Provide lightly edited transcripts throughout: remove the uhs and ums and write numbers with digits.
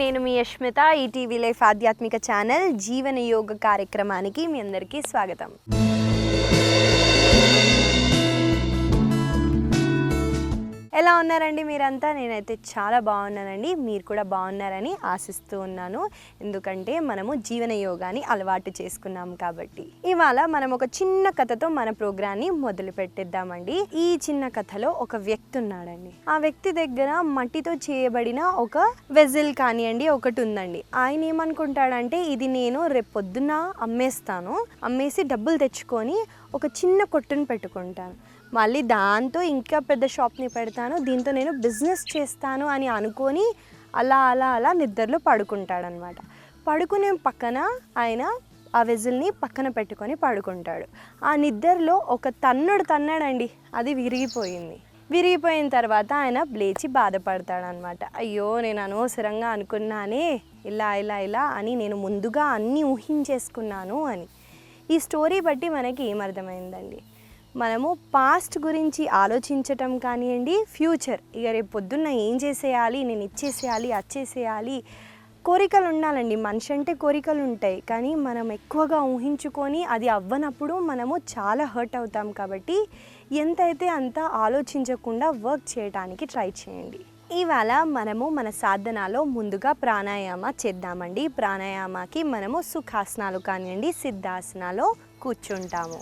నేను మీ యష్మిత ETV life ఆధ్యాత్మిక channel జీవన యోగ కార్యక్రమానికి మీ అందరికీ స్వాగతం. ఎలా ఉన్నారండి మీరంతా? నేనైతే చాలా బాగున్నానండి. మీరు కూడా బాగున్నారని ఆశిస్తూ ఉన్నాను. ఎందుకంటే మనము జీవన యోగాని అలవాటు చేసుకున్నాం కాబట్టి. ఇవాళ మనం ఒక చిన్న కథతో మన ప్రోగ్రాన్ని మొదలు పెట్టేద్దామండి. ఈ చిన్న కథలో ఒక వ్యక్తి ఉన్నాడండి. ఆ వ్యక్తి దగ్గర మట్టితో చేయబడిన ఒక వెజిల్ కానివ్వండి ఒకటి ఉందండి. ఆయన ఏమనుకుంటాడంటే ఇది నేను రేపు పొద్దున్న అమ్మేసి డబ్బులు తెచ్చుకొని ఒక చిన్న కొట్టును పెట్టుకుంటాను, మళ్ళీ దాంతో ఇంకా పెద్ద షాప్ని పెడతాను, దీంతో నేను బిజినెస్ చేస్తాను అని అనుకొని అలా నిద్రలో పడుకుంటాడనమాట. పడుకునే పక్కన ఆయన ఆ వెజిల్ని పక్కన పెట్టుకొని పడుకుంటాడు. ఆ నిద్రలో ఒక తన్నాడండి, అది విరిగిపోయిన తర్వాత ఆయన లేచి బాధపడతాడనమాట. అయ్యో నేను అనవసరంగా అనుకున్నానే ఇలా అని, నేను ముందుగా అన్నీ ఊహించేసుకున్నాను అని. ఈ స్టోరీ బట్టి మనకి ఏమర్థమైందండి, మనము పాస్ట్ గురించి ఆలోచించటం కానివ్వండి, ఫ్యూచర్ ఇక రేపు పొద్దున్న ఏం చేసేయాలి, నేను ఇచ్చేసేయాలి, అచ్చేసేయాలి, కోరికలు ఉండాలండి. మనిషి అంటే కోరికలు ఉంటాయి, కానీ మనం ఎక్కువగా ఊహించుకొని అది అవ్వనప్పుడు మనము చాలా హర్ట్ అవుతాం. కాబట్టి ఎంతైతే అంత ఆలోచించకుండా వర్క్ చేయడానికి ట్రై చేయండి. ఇవాళ మనము మన సాధనలో ముందుగా ప్రాణాయామ చేద్దామండి. ప్రాణాయామకి మనము సుఖాసనాలు కానివ్వండి, సిద్ధాసనాలో కూర్చుంటాము.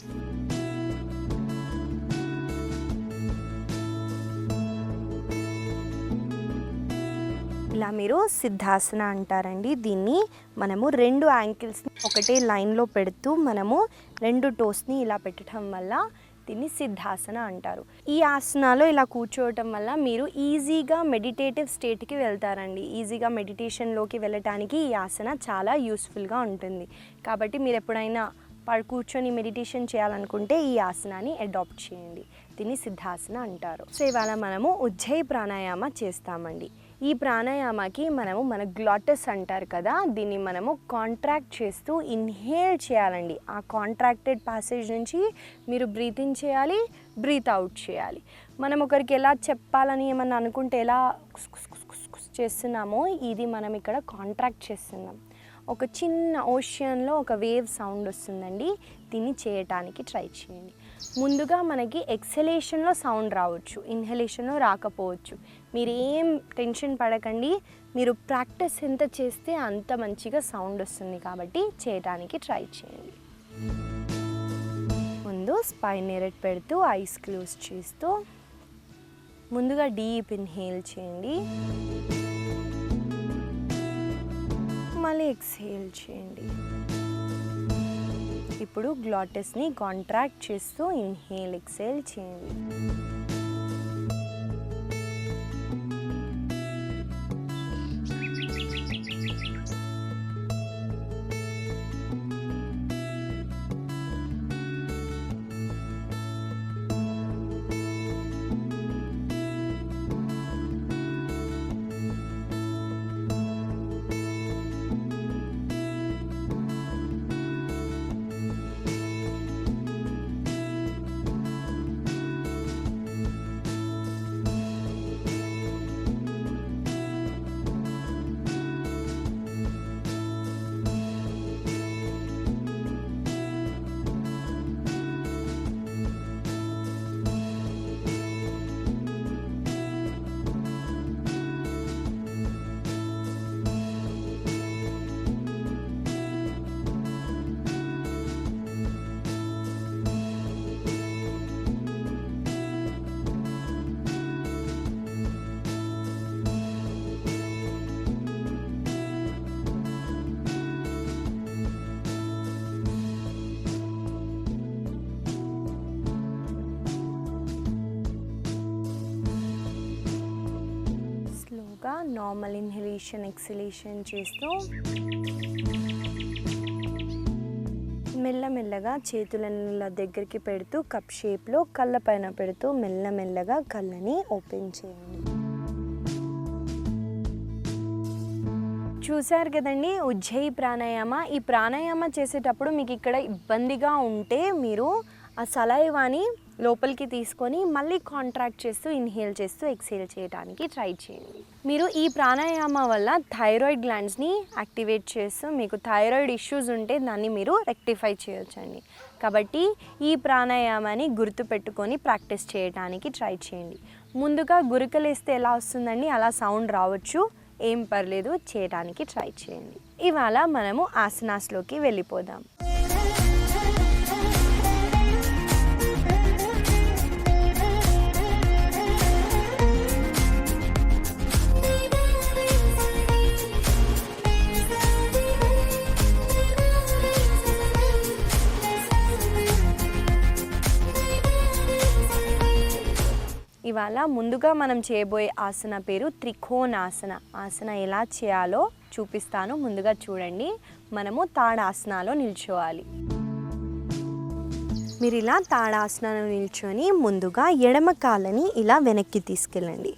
ఇలా మీరు సిద్ధాసన అంటారండి. దీన్ని మనము 2 యాంకిల్స్ని ఒకటే లైన్లో పెడుతూ మనము 2 టోస్ని ఇలా పెట్టడం వల్ల దీన్ని సిద్ధాసన అంటారు. ఈ ఆసనాలో ఇలా కూర్చోవటం వల్ల మీరు ఈజీగా మెడిటేటివ్ స్టేట్కి వెళ్తారండి. ఈజీగా మెడిటేషన్లోకి వెళ్ళటానికి ఈ ఆసన చాలా యూస్ఫుల్గా ఉంటుంది. కాబట్టి మీరు ఎప్పుడైనా కూర్చొని మెడిటేషన్ చేయాలనుకుంటే ఈ ఆసనాన్ని అడాప్ట్ చేయండి. దీన్ని సిద్ధాసన అంటారు. సో ఇవాళ మనము ఉజ్జయి ప్రాణాయామ చేస్తామండి. ఈ ప్రాణాయామకి మనము మన గ్లాటస్ అంటారు కదా, దీన్ని మనము కాంట్రాక్ట్ చేస్తూ ఇన్హేల్ చేయాలండి. ఆ కాంట్రాక్టెడ్ ప్యాసేజ్ నుంచి మీరు బ్రీత్ ఇన్ చేయాలి, బ్రీత్ అవుట్ చేయాలి. మనం ఒకరికి ఎలా చెప్పాలని ఏమన్నా అనుకుంటే ఎలా చేస్తున్నామో ఇది మనం ఇక్కడ కాంట్రాక్ట్ చేస్తున్నాం. ఒక చిన్న ఓషియన్లో ఒక వేవ్ సౌండ్ వస్తుందండి. దీన్ని చేయటానికి ట్రై చేయండి. ముందుగా మనకి ఎక్సలేషన్లో సౌండ్ రావచ్చు, ఇన్హలేషన్లో రాకపోవచ్చు. మీరు ఏం టెన్షన్ పడకండి. మీరు ప్రాక్టీస్ ఎంత చేస్తే అంత మంచిగా సౌండ్ వస్తుంది. కాబట్టి చేయడానికి ట్రై చేయండి. ముందు స్పైన్ ఎరెక్ట్ పెడుతూ ఐస్ క్లోజ్ చేస్తూ ముందుగా డీప్ ఇన్హేల్ చేయండి, మళ్ళీ ఎక్స్హేల్ చేయండి. ఇప్పుడు గ్లాటస్ని కాంట్రాక్ట్ చేస్తూ ఇన్హేల్ ఎక్స్హేల్ చేయండి. నార్మల్ ఇన్హలేషన్ ఎక్సలేషన్ చేస్తూ మెల్లమెల్లగా చేతుల దగ్గరికి పెడుతూ కప్ షేప్లో కళ్ళ పైన పెడుతూ మెల్లమెల్లగా కళ్ళని ఓపెన్ చేయండి. చూశారు కదండి ఉజ్జయి ప్రాణాయామ. ఈ ప్రాణాయామ చేసేటప్పుడు మీకు ఇక్కడ ఇబ్బందిగా ఉంటే మీరు ఆ సలైవాని లోపలికి తీసుకొని మళ్ళీ కాంట్రాక్ట్ చేస్తూ ఇన్హేల్ చేస్తూ ఎక్స్హేల్ చేయడానికి ట్రై చేయండి. మీరు ఈ ప్రాణాయామం వల్ల థైరాయిడ్ గ్లాండ్స్ని యాక్టివేట్ చేస్తూ మీకు థైరాయిడ్ ఇష్యూస్ ఉంటే దాన్ని మీరు రెక్టిఫై చేయొచ్చండి. కాబట్టి ఈ ప్రాణాయామాన్ని గుర్తుపెట్టుకొని ప్రాక్టీస్ చేయడానికి ట్రై చేయండి. ముందుగా గురకలేస్తే ఎలా వస్తుందండి, అలా సౌండ్ రావచ్చు, ఏం పర్లేదు, చేయడానికి ట్రై చేయండి. ఇవాళ మనము ఆసనాస్లోకి వెళ్ళిపోదాం. ఇవాళ ముందుగా మనం చేయబోయే ఆసన పేరు త్రికోణాసన. ఆసన ఎలా చేయాలో చూపిస్తాను. ముందుగా చూడండి, మనము తాడాసనాలో నిల్చోవాలి. మీరు ఇలా తాడాసనాలో నిల్చొని ముందుగా ఎడమ కాళ్ళని ఇలా వెనక్కి తీసుకెళ్ళండి.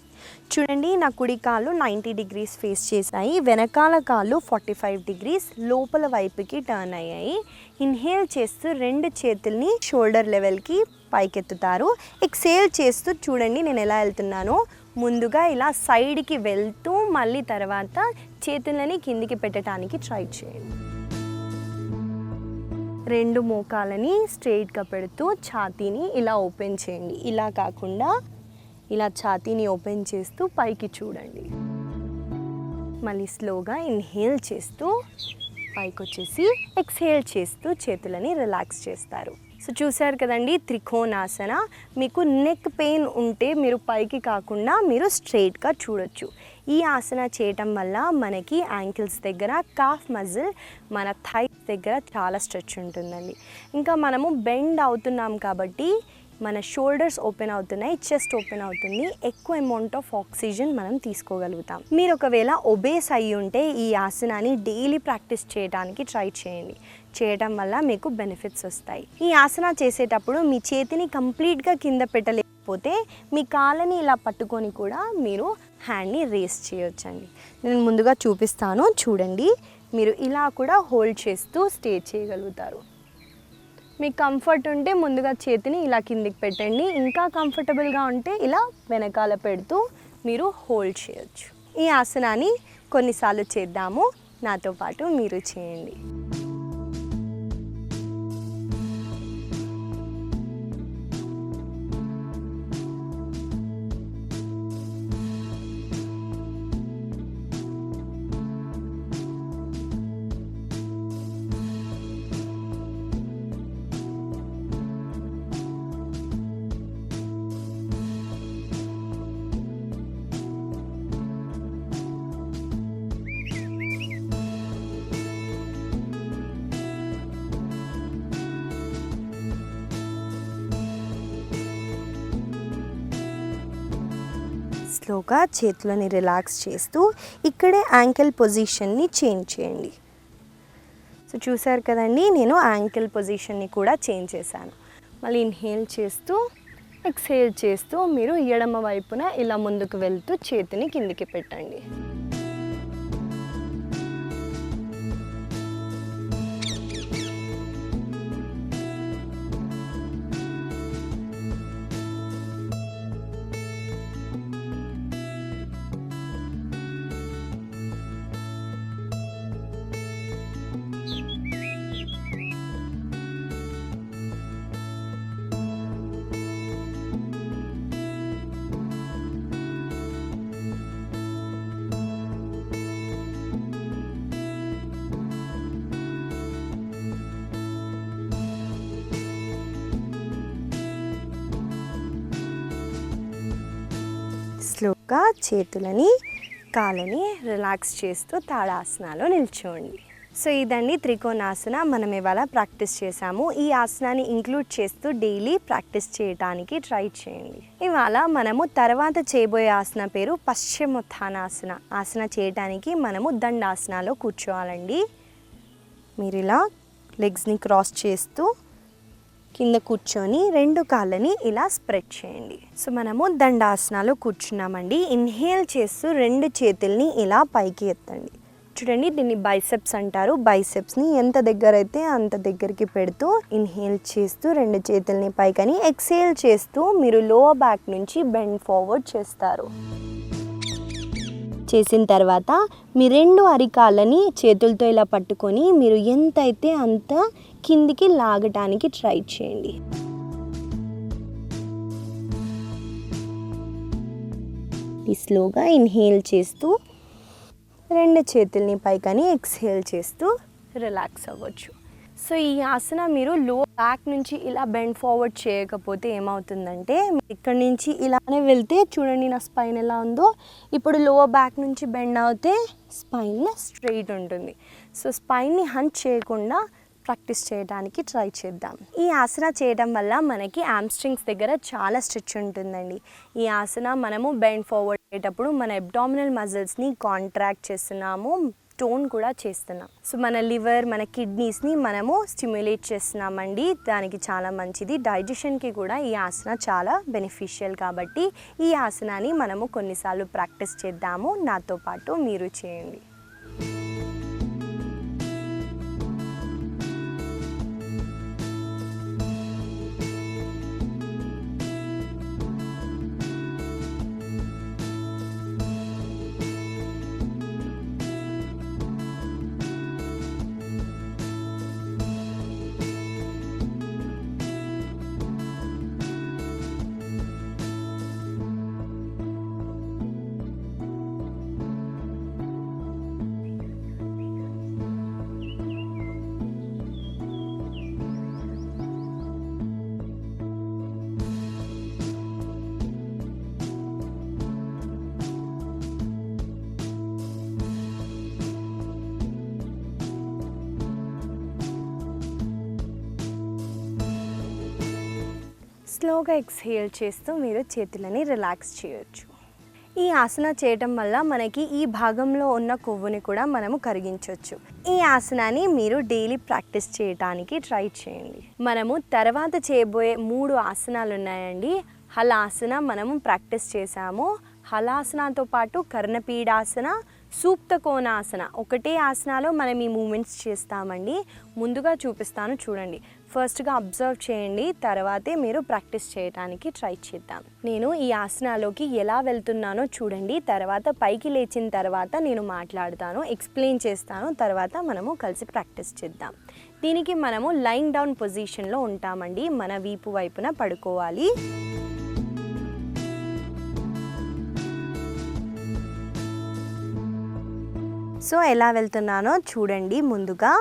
చూడండి, నా కుడి కాళ్ళు 90 degrees ఫేస్ చేశాయి, వెనకాల కాళ్ళు 45 degrees లోపల వైపుకి టర్న్ అయ్యాయి. ఇన్హేల్ చేస్తూ 2 చేతుల్ని షోల్డర్ లెవెల్కి పైకెత్తుతారు. ఎక్సేల్ చేస్తూ చూడండి నేను ఎలా వెళ్తున్నానో, ముందుగా ఇలా సైడ్కి వెళ్తూ మళ్ళీ తర్వాత చేతులని కిందికి పెట్టడానికి ట్రై చేయండి. 2 మోకాలని స్ట్రెయిట్గా పెడుతూ ఛాతీని ఇలా ఓపెన్ చేయండి. ఇలా కాకుండా ఇలా ఛాతీని ఓపెన్ చేస్తూ పైకి చూడండి. మళ్ళీ స్లోగా ఇన్హేల్ చేస్తూ పైకి వచ్చేసి ఎక్స్హేల్ చేస్తూ చేతులని రిలాక్స్ చేస్తారు. సో చూసారు కదండి, త్రికోణాసన. మీకు నెక్ పెయిన్ ఉంటే మీరు పైకి కాకుండా మీరు స్ట్రెయిట్గా చూడొచ్చు. ఈ ఆసన చేయటం వల్ల మనకి యాంకిల్స్ దగ్గర, కాఫ్ మజిల్, మన థైస్ దగ్గర చాలా స్ట్రెచ్ ఉంటుందండి. ఇంకా మనము బెండ్ అవుతున్నాం కాబట్టి మన షోల్డర్స్ ఓపెన్ అవుతున్నాయి, చెస్ట్ ఓపెన్ అవుతుంది, ఎక్కువ అమౌంట్ ఆఫ్ ఆక్సిజన్ మనం తీసుకోగలుగుతాం. మీరు ఒకవేళ ఒబేస్ అయ్యి ఉంటే ఈ ఆసనాన్ని డైలీ ప్రాక్టీస్ చేయడానికి ట్రై చేయండి. చేయడం వల్ల మీకు బెనిఫిట్స్ వస్తాయి. ఈ ఆసన చేసేటప్పుడు మీ చేతిని కంప్లీట్గా కింద పెట్టలేకపోతే మీ కాళ్ళని ఇలా పట్టుకొని కూడా మీరు హ్యాండ్ని రేస్ చేయొచ్చండి. నేను ముందుగా చూపిస్తాను, చూడండి. మీరు ఇలా కూడా హోల్డ్ చేస్తూ స్టే చేయగలుగుతారు. మీకు కంఫర్ట్ ఉంటే ముందుగా చేతిని ఇలా కిందికి పెట్టండి. ఇంకా కంఫర్టబుల్గా ఉంటే ఇలా వెనకాల పెడుతూ మీరు హోల్డ్ చేయొచ్చు. ఈ ఆసనాన్ని కొన్నిసార్లు చేద్దాము, నాతో పాటు మీరు చేయండి. స్లోగా చేతులని రిలాక్స్ చేస్తూ ఇక్కడే యాంకిల్ పొజిషన్ని చేంజ్ చేయండి. సో చూసారు కదండి, నేను యాంకిల్ పొజిషన్ని కూడా చేంజ్ చేశాను. మళ్ళీ ఇన్హేల్ చేస్తూ ఎక్స్హేల్ చేస్తూ మీరు ఎడమ వైపున ఇలా ముందుకు వెళ్తూ చేతిని కిందికి పెట్టండి. స్లోగా చేతులని కాళ్ళని రిలాక్స్ చేస్తూ తాడాసనాలో నిల్చోండి. సో ఇదండి త్రికోణాసన. మనం ఇవాళ ప్రాక్టీస్ చేసాము. ఈ ఆసనాన్ని ఇంక్లూడ్ చేస్తూ డైలీ ప్రాక్టీస్ చేయడానికి ట్రై చేయండి. ఇవాళ మనము తర్వాత చేయబోయే ఆసన పేరు పశ్చిమోత్థానాసన. ఆసన చేయడానికి మనము దండాసనాలో కూర్చోవాలండి. మీరు ఇలా లెగ్స్ని క్రాస్ చేస్తూ కింద కూర్చొని 2 కాళ్ళని ఇలా స్ప్రెడ్ చేయండి. సో మనము దండాసనాలో కూర్చున్నామండి. ఇన్హేల్ చేస్తూ 2 చేతుల్ని ఇలా పైకి ఎత్తండి. చూడండి, దీన్ని బైసెప్స్ అంటారు. బైసెప్స్ని ఎంత దగ్గర అయితే అంత దగ్గరికి పెడుతూ ఇన్హేల్ చేస్తూ 2 చేతుల్ని పైకని ఎక్సేల్ చేస్తూ మీరు లోవర్ బ్యాక్ నుంచి బెండ్ ఫార్వర్డ్ చేస్తారు. చేసిన తర్వాత మీ 2 అరికాళ్ళని చేతులతో ఇలా పట్టుకొని మీరు ఎంతైతే అంత కిందికి లాగటానికి ట్రై చేయండి. స్లోగా ఇన్హేల్ చేస్తూ 2 చేతుల్ని పైకని ఎక్స్హేల్ చేస్తూ రిలాక్స్ అవ్వచ్చు. సో ఈ ఆసన మీరు లో బ్యాక్ నుంచి ఇలా బెండ్ ఫార్వర్డ్ చేయకపోతే ఏమవుతుందంటే, ఇక్కడ నుంచి ఇలానే వెళ్తే చూడండి నా స్పైన్ ఎలా ఉందో, ఇప్పుడు లోవర్ బ్యాక్ నుంచి బెండ్ అవుతే స్పైన్ స్ట్రెయిట్ ఉంటుంది. సో స్పైన్ని హంచ్ చేయకుండా ప్రాక్టీస్ చేయడానికి ట్రై చేద్దాం. ఈ ఆసన చేయడం వల్ల మనకి హామ్స్ట్రింగ్స్ దగ్గర చాలా స్ట్రెచ్ ఉంటుందండి. ఈ ఆసన మనము బెండ్ ఫార్వర్డ్ అయ్యేటప్పుడు మన అబ్డామినల్ మజిల్స్ని కాంట్రాక్ట్ చేస్తున్నాము, టోన్ కూడా చేస్తున్నాం. సో మన లివర్, మన కిడ్నీస్ని మనము స్టిమ్యులేట్ చేస్తున్నామండి. దానికి చాలా మంచిది. డైజెషన్కి కూడా ఈ ఆసన చాలా బెనిఫిషియల్. కాబట్టి ఈ ఆసనాన్ని మనము కొన్నిసార్లు ప్రాక్టీస్ చేద్దాము. నాతో పాటు మీరు చేయండి. స్లోగా ఎక్స్హేల్ చేస్తూ మీరు చేతులని రిలాక్స్ చేయొచ్చు. ఈ ఆసన చేయటం వల్ల మనకి ఈ భాగంలో ఉన్న కొవ్వుని కూడా మనము కరిగించవచ్చు. ఈ ఆసనాన్ని మీరు డైలీ ప్రాక్టీస్ చేయడానికి ట్రై చేయండి. మనము తర్వాత చేయబోయే 3 ఆసనాలు ఉన్నాయండి. హలాసన మనము ప్రాక్టీస్ చేసాము. హలాసనతో పాటు కర్ణపీడాసన, సూప్త కోణాసన, ఒకటే ఆసనాలో మనం ఈ మూమెంట్స్ చేస్తామండి. ముందుగా చూపిస్తాను చూడండి. ఫస్ట్గా అబ్జర్వ్ చేయండి, తర్వాతే మీరు ప్రాక్టీస్ చేయడానికి ట్రై చేద్దాం. నేను ఈ ఆసనాలోకి ఎలా వెళ్తున్నానో చూడండి. తర్వాత పైకి లేచిన తర్వాత నేను మాట్లాడతాను, ఎక్స్ప్లెయిన్ చేస్తాను. తర్వాత మనము కలిసి ప్రాక్టీస్ చేద్దాం. దీనికి మనము లైయింగ్ డౌన్ పొజిషన్లో ఉంటామండి. మన వీపు వైపున పడుకోవాలి. సో ఎలా వెళ్తున్నానో చూడండి. ముందుగా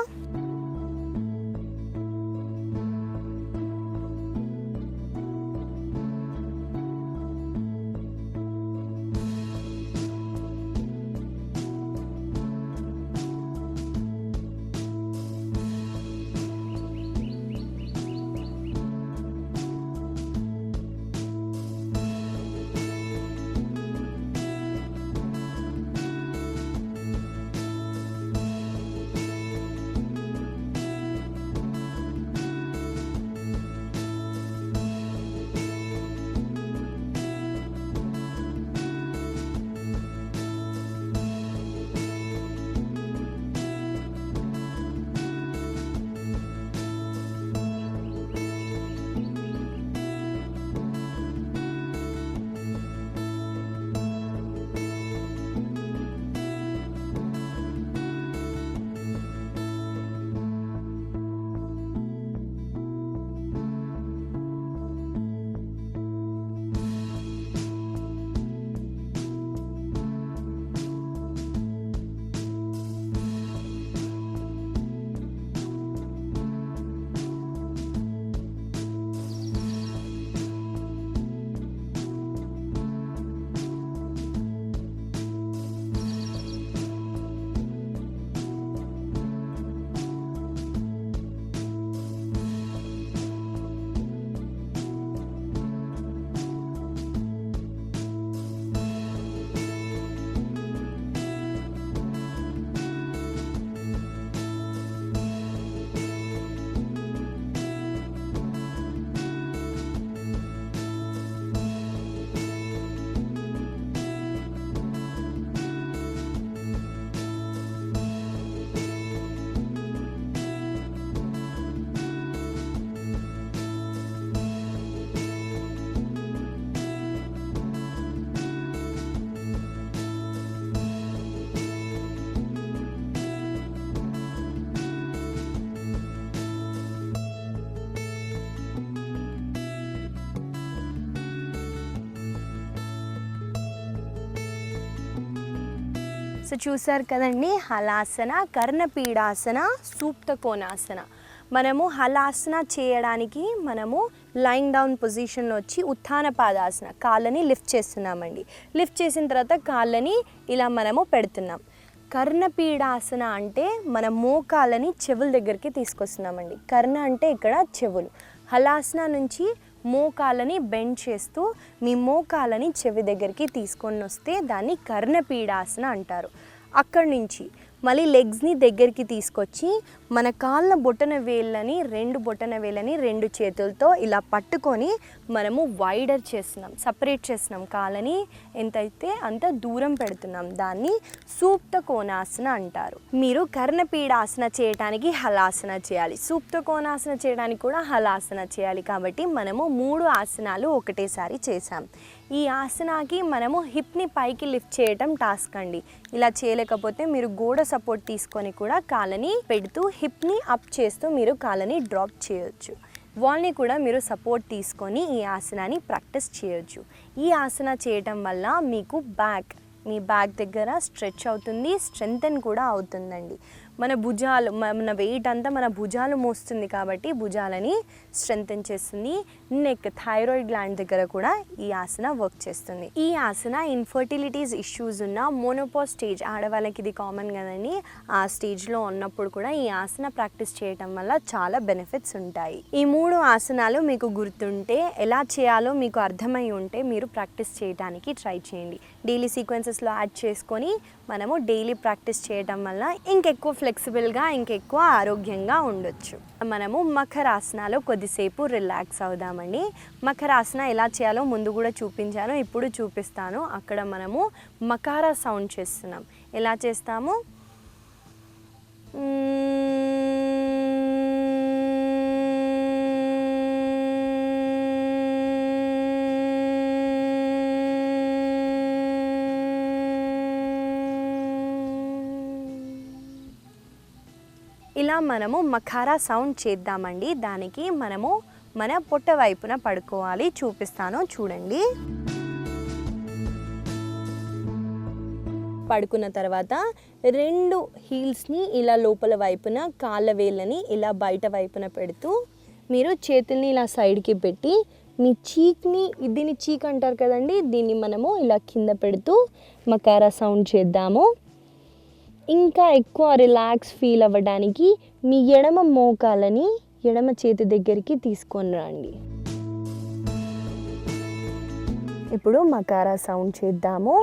సో చూసారు కదండి, హలాసన, కర్ణపీడాసన, సూప్త కోణాసన. మనము హలాసన చేయడానికి మనము లైంగ్ డౌన్ పొజిషన్లో వచ్చి ఉత్థాన పాదాసన, కాళ్ళని లిఫ్ట్ చేస్తున్నామండి. లిఫ్ట్ చేసిన తర్వాత కాళ్ళని ఇలా మనము పెడుతున్నాం. కర్ణపీడాసన అంటే మన మోకాళ్ళని చెవుల దగ్గరికి తీసుకొస్తున్నామండి. కర్ణ అంటే ఇక్కడ చెవులు. హలాసన నుంచి మోకాళ్ళని బెండ్ చేస్తూ మీ మోకాళ్ళని చెవి దగ్గరికి తీసుకొని వస్తే దాన్ని కర్ణపీడాసన అంటారు. అక్కడి నుంచి మళ్ళీ లెగ్స్ని దగ్గరికి తీసుకొచ్చి మన కాళ్ళ బొటన వేళ్ళని రెండు చేతులతో ఇలా పట్టుకొని మనము వైడర్ చేస్తున్నాం, సపరేట్ చేస్తున్నాం. కాళ్ళని ఎంతైతే అంత దూరం పెడుతున్నాం. దాన్ని సూప్త కోణాసన అంటారు. మీరు కర్ణపీడాసన చేయడానికి హలాసన చేయాలి, సూప్త కోణాసన చేయడానికి కూడా హలాసన చేయాలి. కాబట్టి మనము 3 ఆసనాలు ఒకటేసారి చేసాం. ఈ ఆసనాకి మనము హిప్ని పైకి లిఫ్ట్ చేయటం టాస్క్ అండి. ఇలా చేయలేకపోతే మీరు గోడ సపోర్ట్ తీసుకొని కూడా కాళ్ళని పెడుతూ హిప్ని అప్ చేస్తూ మీరు కాళ్ళని డ్రాప్ చేయొచ్చు. వాల్ని కూడా మీరు సపోర్ట్ తీసుకొని ఈ ఆసనాన్ని ప్రాక్టీస్ చేయొచ్చు. ఈ ఆసన చేయటం వల్ల మీకు మీ బ్యాక్ దగ్గర స్ట్రెచ్ అవుతుంది, స్ట్రెంగ్తన్ కూడా అవుతుందండి. మన భుజాలు, మన వెయిట్ అంతా మన భుజాలు మోస్తుంది కాబట్టి భుజాలని స్ట్రెంగ్తన్ చేస్తుంది. నెక్, థైరాయిడ్ గ్లాండ్ దగ్గర కూడా ఈ ఆసన వర్క్ చేస్తుంది. ఈ ఆసన ఇన్ఫర్టిలిటీస్ ఇష్యూస్ ఉన్న మోనోపాజ్ స్టేజ్, ఆడవాళ్ళకి ఇది కామన్ కదండి, ఆ స్టేజ్లో ఉన్నప్పుడు కూడా ఈ ఆసన ప్రాక్టీస్ చేయటం వల్ల చాలా బెనిఫిట్స్ ఉంటాయి. ఈ 3 ఆసనాలు మీకు గుర్తుంటే, ఎలా చేయాలో మీకు అర్థమై ఉంటే మీరు ప్రాక్టీస్ చేయడానికి ట్రై చేయండి. డైలీ సీక్వెన్సెస్లో యాడ్ చేసుకొని మనము డైలీ ప్రాక్టీస్ చేయటం వల్ల ఇంకెక్కువ ఫ్లెక్సిబుల్గా, ఇంకెక్కువ ఆరోగ్యంగా ఉండొచ్చు. మనము మకరాసనాలో కొద్దిసేపు రిలాక్స్ అవుదామండి. మకరాసన ఎలా చేయాలో ముందు కూడా చూపించాను, ఇప్పుడు చూపిస్తాను. అక్కడ మనము మకారా సౌండ్ చేస్తున్నాం. ఎలా చేస్తాము? ఇలా మనము మకారా సౌండ్ చేద్దామండి. దానికి మనము మన పొట్ట వైపున పడుకోవాలి. చూపిస్తాను చూడండి. పడుకున్న తర్వాత 2 హీల్స్ని ఇలా లోపల వైపున, కాళ్ళ వేళ్ళని ఇలా బయట వైపున పెడుతూ మీరు చేతుల్ని ఇలా సైడ్కి పెట్టి మీ చీక్ని, దీన్ని చీక్ అంటారు కదండి, దీన్ని మనము ఇలా కింద పెడుతూ మకారా సౌండ్ చేద్దాము. ఇంకా ఎక్కువ రిలాక్స్ ఫీల్ అవ్వడానికి మీ ఎడమ మోకాలని ఎడమ చేతి దగ్గరికి తీసుకొని రండి. ఇప్పుడు మకారా సౌండ్ చేద్దాము.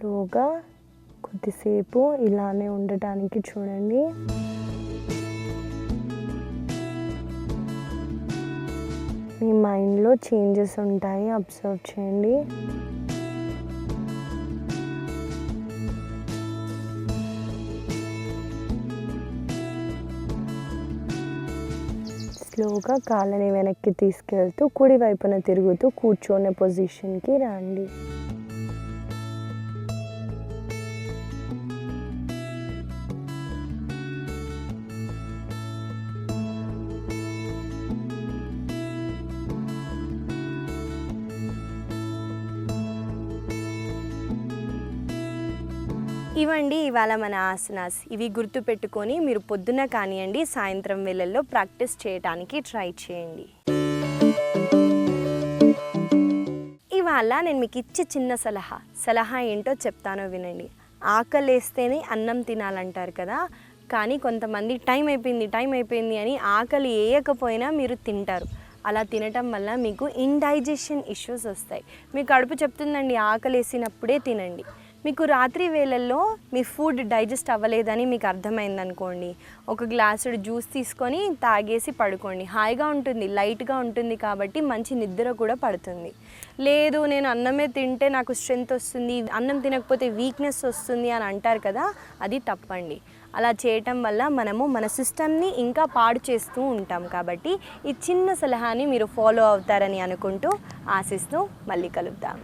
స్లోగా కొద్దిసేపు ఇలానే ఉండటానికి చూడండి. మీ మైండ్లో చేంజెస్ ఉంటాయి, అబ్జర్వ్ చేయండి. స్లోగా కాళ్ళని వెనక్కి తీసుకెళ్తూ కుడి వైపున తిరుగుతూ కూర్చొనే పొజిషన్కి రండి. ఇవండి ఇవాళ మన ఆసనాస్. ఇవి గుర్తుపెట్టుకొని మీరు పొద్దున కానివ్వండి సాయంత్రం వేళల్లో ప్రాక్టీస్ చేయడానికి ట్రై చేయండి. ఇవాళ నేను మీకు ఇచ్చే చిన్న సలహా ఏంటో చెప్తానో వినండి. ఆకలేస్తేనే అన్నం తినాలంటారు కదా, కానీ కొంతమంది టైం అయిపోయింది అని ఆకలి వేయకపోయినా మీరు తింటారు. అలా తినటం వల్ల మీకు ఇండైజెషన్ ఇష్యూస్ వస్తాయి. మీ కడుపు చెప్తుందండి ఆకలి వేసినప్పుడే తినండి. మీకు రాత్రి వేళల్లో మీ ఫుడ్ డైజెస్ట్ అవ్వలేదని మీకు అర్థమైందనుకోండి, ఒక గ్లాసుడు జ్యూస్ తీసుకొని తాగేసి పడుకోండి. హాయిగా ఉంటుంది, లైట్గా ఉంటుంది కాబట్టి మంచి నిద్ర కూడా పడుతుంది. లేదు నేను అన్నమే తింటే నాకు స్ట్రెంగ్త్ వస్తుంది, అన్నం తినకపోతే వీక్నెస్ వస్తుంది అని అంటారు కదా, అది తప్పండి. అలా చేయటం వల్ల మనము మన సిస్టమ్ని ఇంకా పాడు చేస్తూ ఉంటాం. కాబట్టి ఈ చిన్న సలహాని మీరు ఫాలో అవుతారని అనుకుంటూ ఆశిస్తూ మళ్ళీ కలుద్దాం.